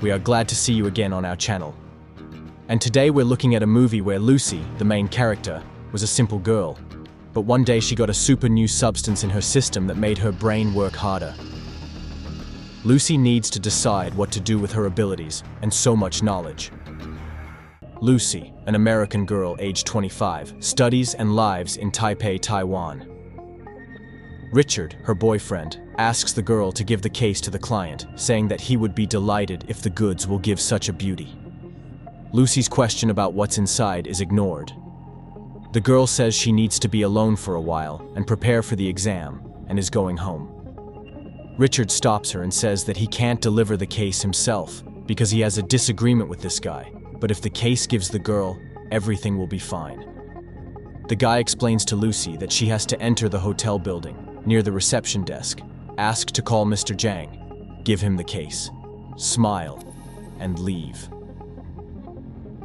We are glad to see you again on our channel. And today we're looking at a movie where Lucy, the main character, was a simple girl. But one day she got a super new substance in her system that made her brain work harder. Lucy needs to decide what to do with her abilities and so much knowledge. Lucy, an American girl aged 25, studies and lives in Taipei, Taiwan. Richard, her boyfriend, asks the girl to give the case to the client, saying that he would be delighted if the goods will give such a beauty. Lucy's question about what's inside is ignored. The girl says she needs to be alone for a while and prepare for the exam, and is going home. Richard stops her and says that he can't deliver the case himself because he has a disagreement with this guy, but if the case gives the girl, everything will be fine. The guy explains to Lucy that she has to enter the hotel building, near the reception desk, ask to call Mr. Zhang, give him the case, smile, and leave.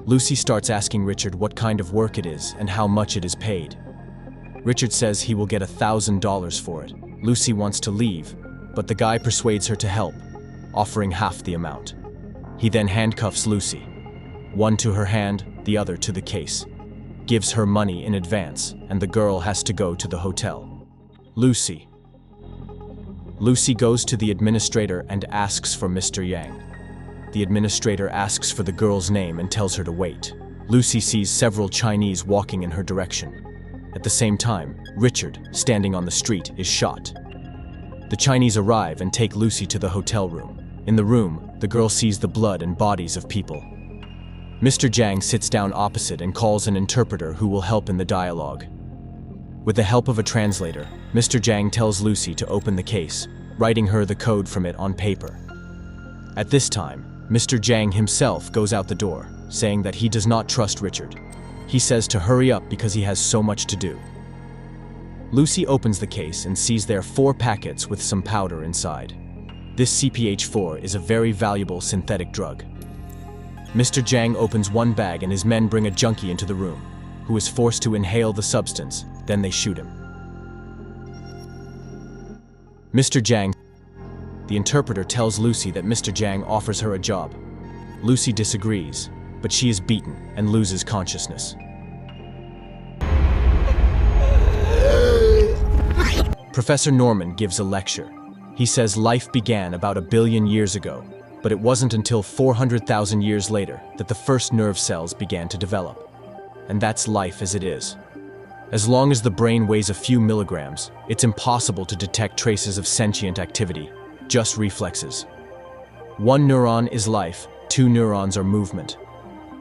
Lucy starts asking Richard what kind of work it is and how much it is paid. Richard says he will get $1,000 for it. Lucy wants to leave, but the guy persuades her to help, offering half the amount. He then handcuffs Lucy, one to her hand, the other to the case, gives her money in advance, and the girl has to go to the hotel. Lucy goes to the administrator and asks for Mr. Yang. The administrator asks for the girl's name and tells her to wait. Lucy sees several Chinese walking in her direction. At the same time, Richard, standing on the street, is shot. The Chinese arrive and take Lucy to the hotel room. In the room, the girl sees the blood and bodies of people. Mr. Zhang sits down opposite and calls an interpreter who will help in the dialogue. With the help of a translator, Mr. Zhang tells Lucy to open the case, writing her the code from it on paper. At this time, Mr. Zhang himself goes out the door, saying that he does not trust Richard. He says to hurry up because he has so much to do. Lucy opens the case and sees there 4 packets with some powder inside. This CPH4 is a very valuable synthetic drug. Mr. Zhang opens one bag and his men bring a junkie into the room, who is forced to inhale the substance, then they shoot him. Mr. Zhang. The interpreter tells Lucy that Mr. Zhang offers her a job. Lucy disagrees, but she is beaten and loses consciousness. Professor Norman gives a lecture. He says life began about 1 billion years ago, but it wasn't until 400,000 years later that the first nerve cells began to develop. And that's life as it is. As long as the brain weighs a few milligrams, it's impossible to detect traces of sentient activity, just reflexes. 1 neuron is life, 2 neurons are movement.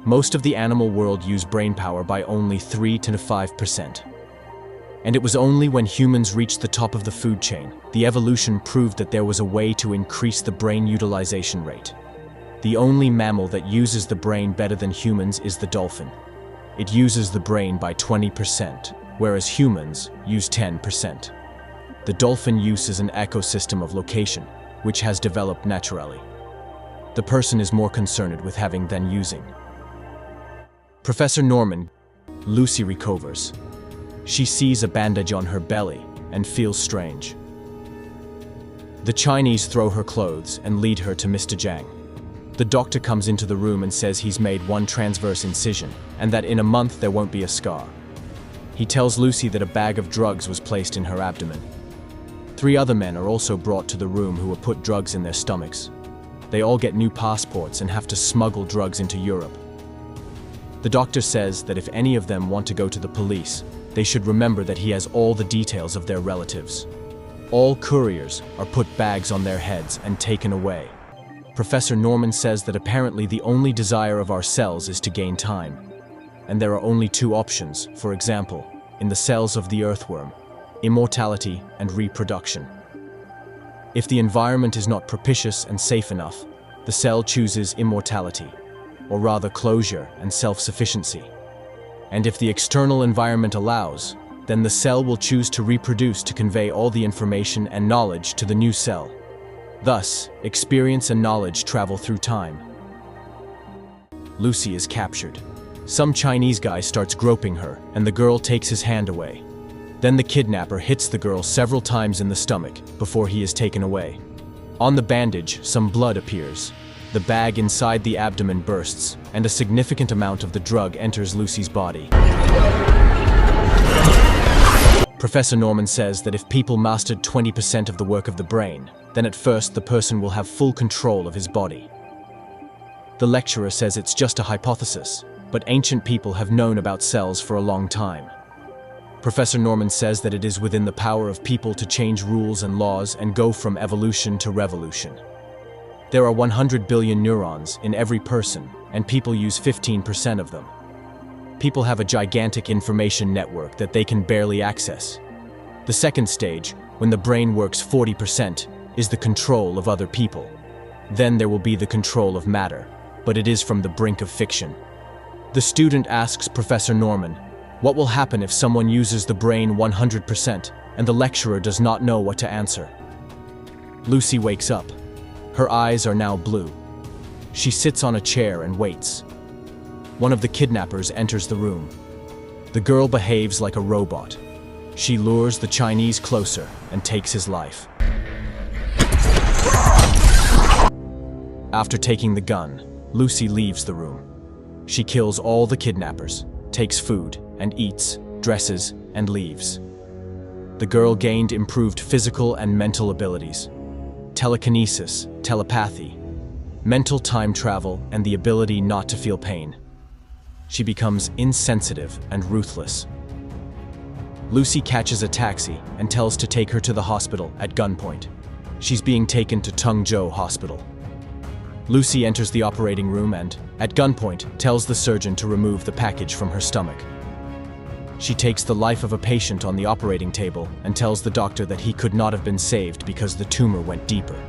Most of the animal world use brain power by only 3 to 5%. And it was only when humans reached the top of the food chain, the evolution proved that there was a way to increase the brain utilization rate. The only mammal that uses the brain better than humans is the dolphin. It uses the brain by 20%, whereas humans use 10%. The dolphin uses an ecosystem of location, which has developed naturally. The person is more concerned with having than using. Professor Norman. Lucy recovers. She sees a bandage on her belly and feels strange. The Chinese throw her clothes and lead her to Mr. Zhang. The doctor comes into the room and says he's made 1 transverse incision and that in a month there won't be a scar. He tells Lucy that a bag of drugs was placed in her abdomen. 3 other men are also brought to the room who were put drugs in their stomachs. They all get new passports and have to smuggle drugs into Europe. The doctor says that if any of them want to go to the police, they should remember that he has all the details of their relatives. All couriers are put bags on their heads and taken away. Professor Norman says that apparently the only desire of our cells is to gain time. And there are only 2 options, for example, in the cells of the earthworm, immortality and reproduction. If the environment is not propitious and safe enough, the cell chooses immortality, or rather closure and self-sufficiency. And if the external environment allows, then the cell will choose to reproduce to convey all the information and knowledge to the new cell. Thus, experience and knowledge travel through time. Lucy is captured. Some Chinese guy starts groping her, and the girl takes his hand away. Then the kidnapper hits the girl several times in the stomach before he is taken away. On the bandage, some blood appears. The bag inside the abdomen bursts, and a significant amount of the drug enters Lucy's body. Professor Norman says that if people mastered 20% of the work of the brain, then at first the person will have full control of his body. The lecturer says it's just a hypothesis, but ancient people have known about cells for a long time. Professor Norman says that it is within the power of people to change rules and laws and go from evolution to revolution. There are 100 billion neurons in every person, and people use 15% of them. People have a gigantic information network that they can barely access. The second stage, when the brain works 40%, is the control of other people. Then there will be the control of matter, but it is from the brink of fiction. The student asks Professor Norman, what will happen if someone uses the brain 100% and the lecturer does not know what to answer? Lucy wakes up. Her eyes are now blue. She sits on a chair and waits. One of the kidnappers enters the room. The girl behaves like a robot. She lures the Chinese closer and takes his life. After taking the gun, Lucy leaves the room. She kills all the kidnappers, takes food and eats, dresses, and leaves. The girl gained improved physical and mental abilities. Telekinesis, telepathy, mental time travel, and the ability not to feel pain. She becomes insensitive and ruthless. Lucy catches a taxi and tells to take her to the hospital at gunpoint. She's being taken to Tungzhou Hospital. Lucy enters the operating room and, at gunpoint, tells the surgeon to remove the package from her stomach. She takes the life of a patient on the operating table and tells the doctor that he could not have been saved because the tumor went deeper.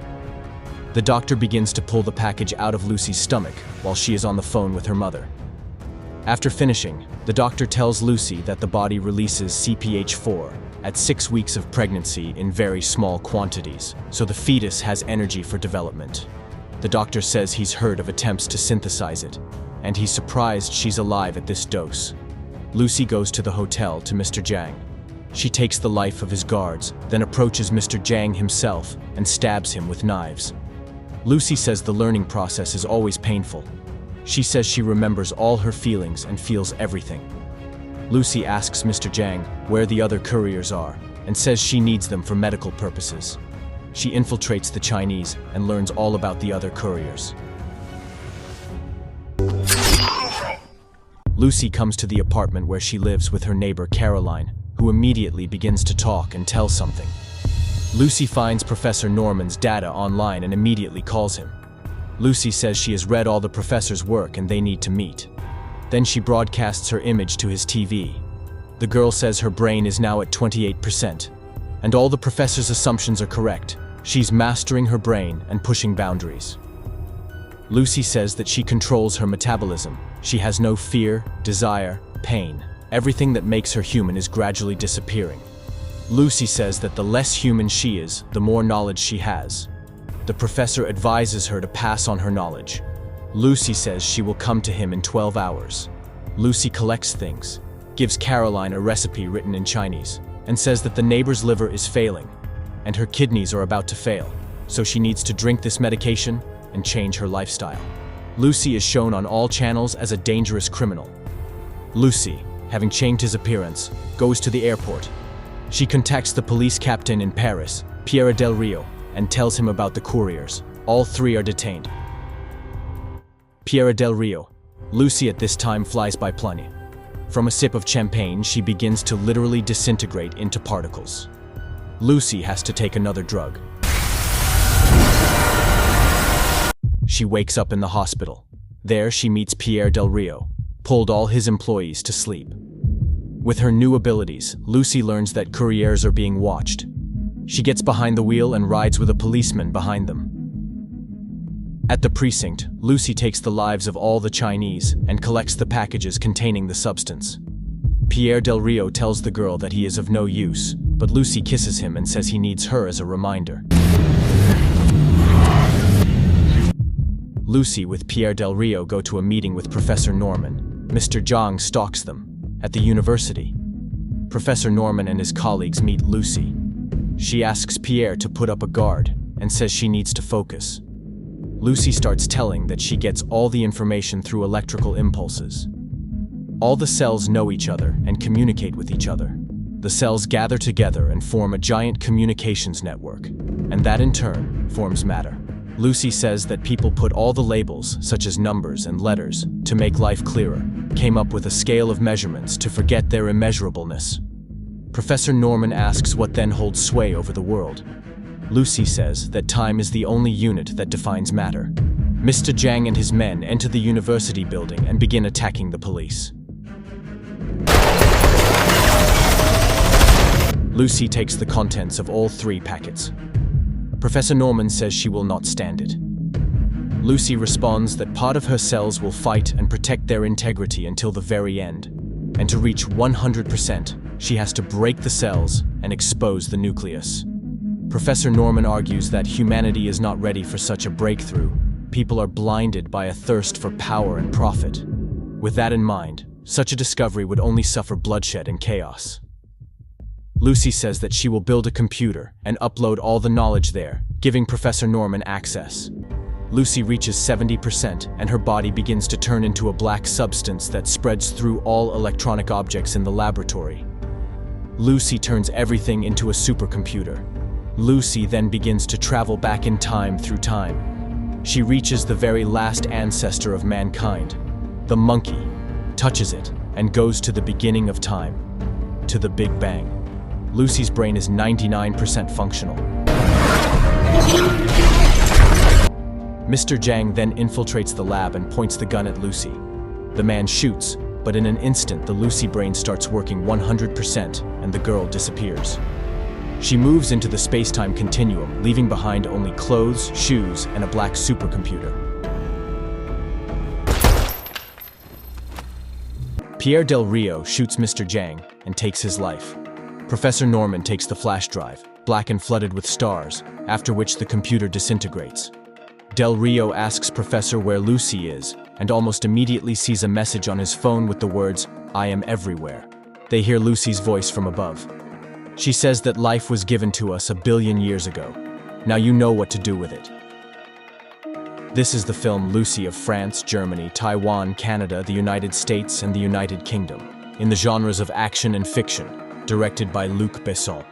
The doctor begins to pull the package out of Lucy's stomach while she is on the phone with her mother. After finishing, the doctor tells Lucy that the body releases CPH4 at 6 weeks of pregnancy in very small quantities, so the fetus has energy for development. The doctor says he's heard of attempts to synthesize it, and he's surprised she's alive at this dose. Lucy goes to the hotel to Mr. Zhang. She takes the life of his guards, then approaches Mr. Zhang himself and stabs him with knives. Lucy says the learning process is always painful. She says she remembers all her feelings and feels everything. Lucy asks Mr. Zhang where the other couriers are and says she needs them for medical purposes. She infiltrates the Chinese and learns all about the other couriers. Lucy comes to the apartment where she lives with her neighbor Caroline, who immediately begins to talk and tell something. Lucy finds Professor Norman's data online and immediately calls him. Lucy says she has read all the professor's work and they need to meet. Then she broadcasts her image to his TV. The girl says her brain is now at 28%, and all the professor's assumptions are correct. She's mastering her brain and pushing boundaries. Lucy says that she controls her metabolism. She has no fear, desire, pain. Everything that makes her human is gradually disappearing. Lucy says that the less human she is, the more knowledge she has. The professor advises her to pass on her knowledge. Lucy says she will come to him in 12 hours. Lucy collects things, gives Caroline a recipe written in Chinese, and says that the neighbor's liver is failing, and her kidneys are about to fail, so she needs to drink this medication and change her lifestyle. Lucy is shown on all channels as a dangerous criminal. Lucy, having changed his appearance, goes to the airport. She contacts the police captain in Paris, Pierre Del Rio, and tells him about the couriers. All three are detained. Pierre Del Rio. Lucy at this time flies by plane. From a sip of champagne, she begins to literally disintegrate into particles. Lucy has to take another drug. She wakes up in the hospital. There she meets Pierre Del Rio, pulled all his employees to sleep. With her new abilities, Lucy learns that couriers are being watched. She gets behind the wheel and rides with a policeman behind them. At the precinct, Lucy takes the lives of all the Chinese and collects the packages containing the substance. Pierre Del Rio tells the girl that he is of no use, but Lucy kisses him and says he needs her as a reminder. Lucy with Pierre Del Rio go to a meeting with Professor Norman. Mr. Zhang stalks them. At the university, Professor Norman and his colleagues meet Lucy. She asks Pierre to put up a guard and says she needs to focus. Lucy starts telling that she gets all the information through electrical impulses. All the cells know each other and communicate with each other. The cells gather together and form a giant communications network, and that in turn forms matter. Lucy says that people put all the labels, such as numbers and letters, to make life clearer, came up with a scale of measurements to forget their immeasurableness. Professor Norman asks what then holds sway over the world. Lucy says that time is the only unit that defines matter. Mr. Zhang and his men enter the university building and begin attacking the police. Lucy takes the contents of all 3 packets. Professor Norman says she will not stand it. Lucy responds that part of her cells will fight and protect their integrity until the very end. And to reach 100%, she has to break the cells and expose the nucleus. Professor Norman argues that humanity is not ready for such a breakthrough. People are blinded by a thirst for power and profit. With that in mind, such a discovery would only suffer bloodshed and chaos. Lucy says that she will build a computer and upload all the knowledge there, giving Professor Norman access. Lucy reaches 70% and her body begins to turn into a black substance that spreads through all electronic objects in the laboratory. Lucy turns everything into a supercomputer. Lucy then begins to travel back in time through time. She reaches the very last ancestor of mankind, the monkey, touches it, and goes to the beginning of time, to the Big Bang. Lucy's brain is 99% functional. Mr. Zhang then infiltrates the lab and points the gun at Lucy. The man shoots, but in an instant the Lucy brain starts working 100% and the girl disappears. She moves into the space-time continuum, leaving behind only clothes, shoes, and a black supercomputer. Pierre Del Rio shoots Mr. Zhang and takes his life. Professor Norman takes the flash drive, black and flooded with stars, after which the computer disintegrates. Del Rio asks Professor where Lucy is, and almost immediately sees a message on his phone with the words, "I am everywhere." They hear Lucy's voice from above. She says that life was given to us 1 billion years ago. Now you know what to do with it. This is the film Lucy of France, Germany, Taiwan, Canada, the United States, and the United Kingdom, in the genres of action and fiction, directed by Luc Besson.